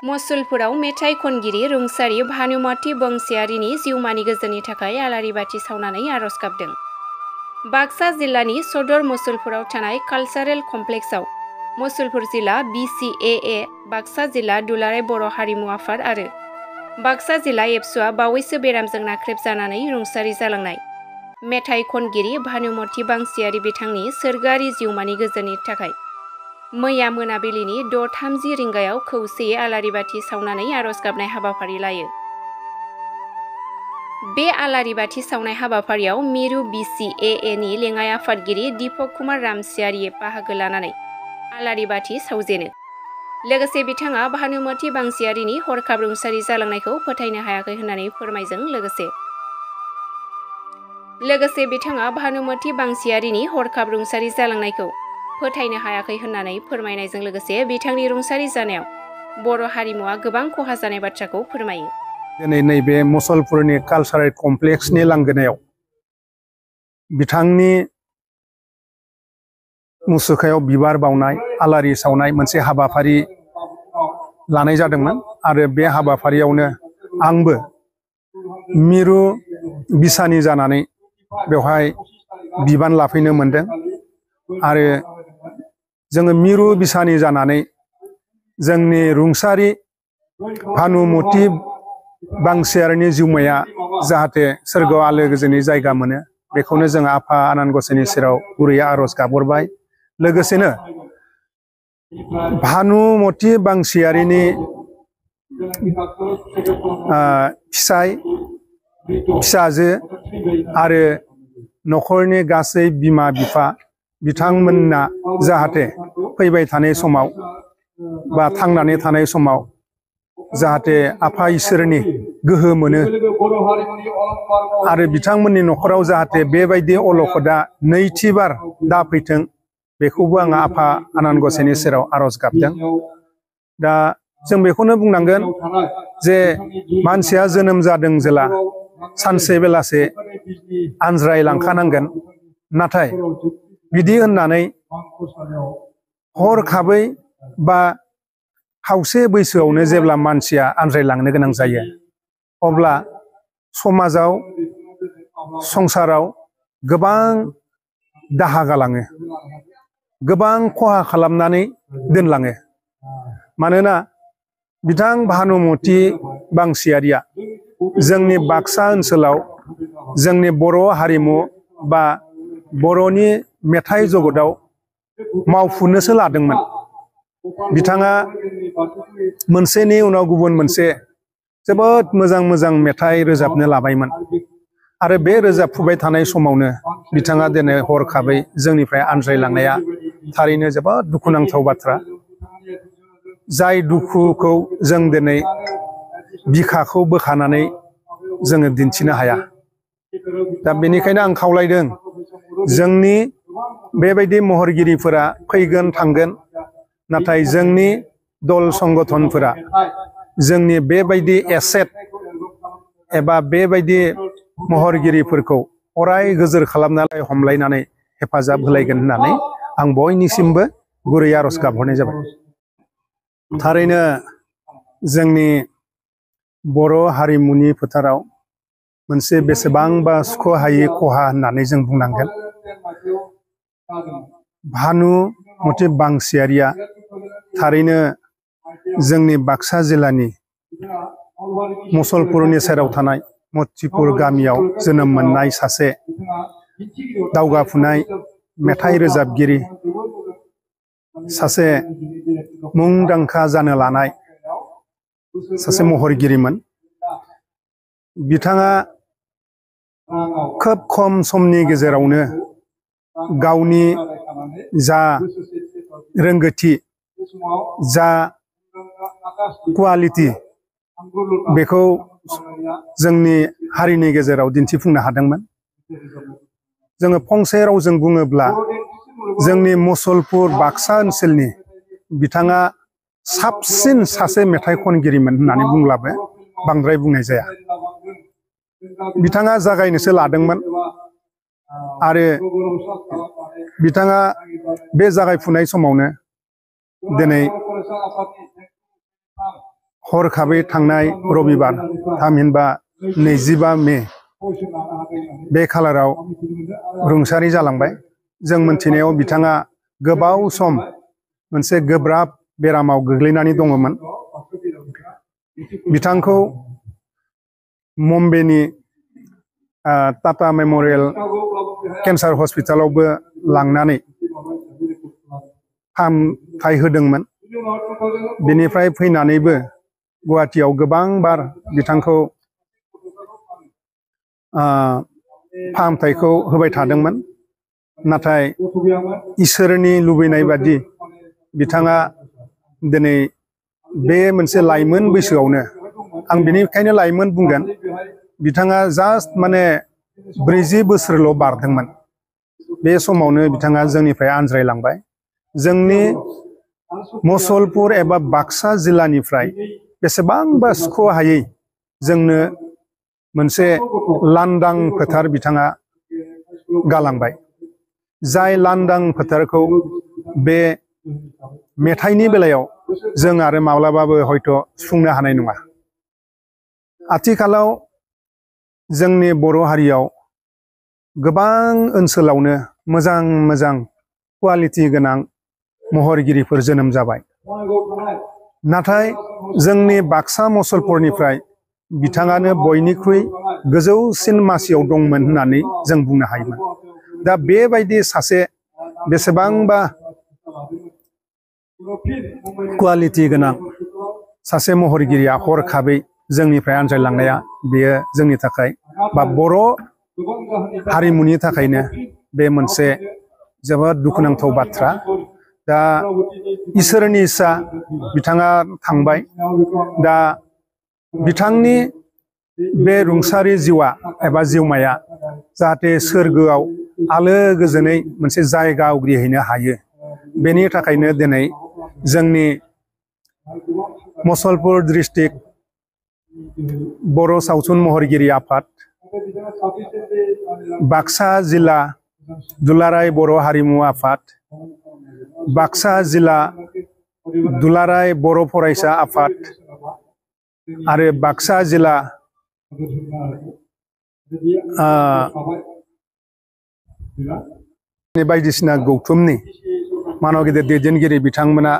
मसुलपुराव मेथाइ खनगिरि रुंसारि भानुमति बंसियारिनि जिउमानि गोजोननि थाखाय आलारि बाथि सावनानै आरज गाबदों। बाक्सा जिल्लानि सदर मसुलपुराव थानाय कालचारेल कमप्लेक्सआव मसुलपुर जिल्ला BCAA, बाक्सा जिल्ला दुलाराय बर' हारिमु आफाद आरो बाक्सा जिल्ला एबसुआ बावैसो बेरामजों नाख्रेबजानानै रुंसारि जालांनाय मेथाइ खनगिरि भानुमति बंसियारि बिथांनि सोरगोआरि जिउमानि गोजोननि थाखाय मैया मोनाबिलिनि 6:30 रिंगायाव खौसेयै आलारि बाथि सावनानै आरज गाबनाय हाबाफारि लायो। बे आलारि बाथि सावनाय हाबाफारियाव मिरु BCAA नि लेङाइ आफादगिरि दीपक कुमार रामसियारिया बाहागो लानानै आलारि बाथि सावजेनो। लोगोसे बिथाङा भानुमति बंसियारिनि हरखाब रुंसारि जालांनायखौ फोथायनो हायाखै होननानै फोरमायजों लोगोसे बिथाङा भानुमति बंसियारिनि हरखाब रुंसारि जालांनायखौ फोथायनो हायाखै होननानै फोरमायनायजों लोगोसे बिथांनि रुंसारि जानायाव बर' हारिमुआ गोबां खहा जानाय बाथ्राखौ फोरमायो। दिनै नैबे मसलपुरनि कालचारेल कमप्लेक्सनि लांगोनायाव बिथांनि मुसुखायाव बिबार बावनाय आलारि सावनाय मोनसे हाबाफारि लानाय जादोंमोन आरो बे हाबाफारियावनो आंबो मिरु बिसानि जानानै बेवहाय बिबान लाफैनो मोनदों आरो जोङो मिरु बिसानि जानानै जोंनि रुंसारि भानुमति बंसियारिनि जिउमाया जाहाथे सोरगोआव आलो गोजोनै जायगा मोनो बेखौनो जों आफा आनान गसाइनि सेराव गुरैयै आरज गाबहरबाय। लोगोसेनो भानुमति बंसियारिनि फिसाजो आरो नखरनि गासै बिमा बिफा बिथांमोनना जाहाथे फैबाय थानाय समाव बा थांनानै थानाय समाव जाहाथे आफा इसोरनि गोहो मोनो आरो बिथांमोननि नखराव जाहाथे बेबायदि अलखदा नैथिबार दाफैथों बेखौबो आं आफा आनान गसाइनि सेराव आरज गाबदों। दा जों बेखौनो बुंनांगोन जे मानसिया जोनोम जादों जेला सानसे बेलासे आनज्रायलांखानांगोन, नाथाय बिदि होननानै हरखाबै बा खावसे बैसोआवनो जेब्ला मानसिया आनज्रायलांनो गोनां जायो अब्ला समाजाव संसाराव गोबां दाहा गालाङो, गोबां खहा खालामनानै दोनलाङो। मानोना बिथां भानुमति बंसियारिया जोंनि बाक्सा ओनसोलाव जोंनि बर' हारिमु बा बर'नि मेथाइ जगताव मावफुनोसो लादोंमोन। बिथाङा मोनसेनि उनाव गुबुन मोनसे जोबोद मोजां मोजां मेथाइ रोजाबनो लाबायमोन आरो बे रोजाबफुबाय थानाय समावनो बिथाङा दिनै हरखाबै जोंनिफ्राय आनज्रायलांनाया थारैनो जोबोद दुखुनांथाव बाथ्रा। जाय दुखुखौ जों दिनै बिखाखौ बोखानानै जोङो दिन्थिनो हाया। दा बेनिखायनो आं खावलायदों जोंनि बेबायदि महरगिरिफोरा फैगोन थांगोन, नाथाय जोंनि दल संगठनफोरा जोंनि बेबायदि एसेट एबा बेबायदि महरगिरिफोरखौ अराय गोजोर खालामनानै हमलायनानै हेफाजाब होलायगोन होननानै आं बयनिसिमबो गुरै आरज गाबहरनाय जाबाय। थारैनो जोंनि बर' हारिमुनि फोथाराव मोनसे बेसेबांबा सुख'हायै खहा होननानै जों बुंनांगोन। भानुमति बंसियारिया थारैनो जोंनि बाक्सा जिल्लानि मसलपुरनि सेराव थानाय मतिपुर गामियाव जोनोम मोननाय सासे दावगाफुनाय मेथाइ रोजाबगिरि, सासे मुंदांखा जानो लानाय सासे महरगिरिमोन। बिथाङा खोब खम समनि गेजेरावनो गावनि जा रोंगौथि, जा क्वालिटि बेखौ जोंनि हारिनि गेजेराव दिन्थिफुंनो हादोंमोन। जोङो फंसे रावजों बुङोब्ला जोंनि मसलपुर बाक्सा ओनसोलनि बिथाङा साबसिन सासे मेथाइ खनगिरिमोन होननानै बुंब्लाबो बांद्राय बुंनाय जाया। बिथाङा जागायनोसो लादोंमोन आरो बिथाङा बे जागायफुनाय समावनो दिनै हरखाबै थांनाय रबिबार थामहिनबा 25 मे बे खालाराव रुंसारि जालांबाय। जों मोनथिनायाव बिथाङा गोबाव सम मोनसे गोब्राब बेरामाव गोग्लैनानै दङमोन। बिथांखौ मुम्बाइनि टाटा मेम'रियेल केन्सार हस्पिटालावबो लांनानै फाहामथाय होदोंमोन। बेनिफ्राय फैनानैबो गुवाहाटीयाव गोबां बार बिथांखौ फाहामथायखौ होबाय थादोंमोन। नाथाय इसोरनि लुबैनाय बादि बिथाङा दिनै बे मोनसे लाइमोन बैसोआवनो, आं बेनिखायनो लाइमोन बुंगोन, बिथाङा जास्ट माने 40 बोसोरल' बारदोंमोन। बे समावनो बिथाङा जोंनिफ्राय आनज्रायलांबाय। जोंनि मुसलपुर एबा बाक्सा जिल्लानिफ्राय बेसेबांबा सुख'हायै जोंनो मोनसे लांदां फोथार बिथाङा गालांबाय। जाय लांदां फोथारखौ बे मेथाइनि बेलायाव जों आरो माब्लाबाबो हयथ' सुफुंनो हानाय नङा। आथिखालाव जोंनि बर' हारियाव गोबां ओनसोलावनो मोजां मोजां क्वालिटि गोनां महरगिरिफोर जोनोम जाबाय। नाथाय जोंनि बाक्सा मुसलपुरनिफ्राय बिथाङानो बयनिख्रुइ गोजौसिन मासियाव दंमोन होननानै जों बुंनो हायोमोन। दा बेबायदि सासे बेसेबांबा क्वालिटि गोनां सासे महरगिरिया हरखाबै जोंनिफ्राय आनज्रायलांनाया बेयो जोंनि थाखाय बा बर' हारिमुनि थाखायनो बे मोनसे जोबोद दुखुनांथाव बाथ्रा। दा इसोरनि इस्सा बिथाङा थांबाय। दा बिथांनि बे रुंसारि जिउआ एबा जिउमाया जाहाथे सोरगोआव आलो गोजोनै मोनसे जायगा आवग्रिहैनो हायो। बेनि थाखायनो दिनै जोंनि मुसलपुर डिस्ट्रिक्ट बर' सावथुन महरगिरि आफाद, बाक्सा जिल्ला दुलाराय बर' हारिमु आफाद, बाक्सा जिल्ला दुलाराय बर' फरायसा आफाद आरो बाक्सा जिल्ला बायदिसिना गौथुमनि मानव गेदेर दैदेनगिरि बिथांमोना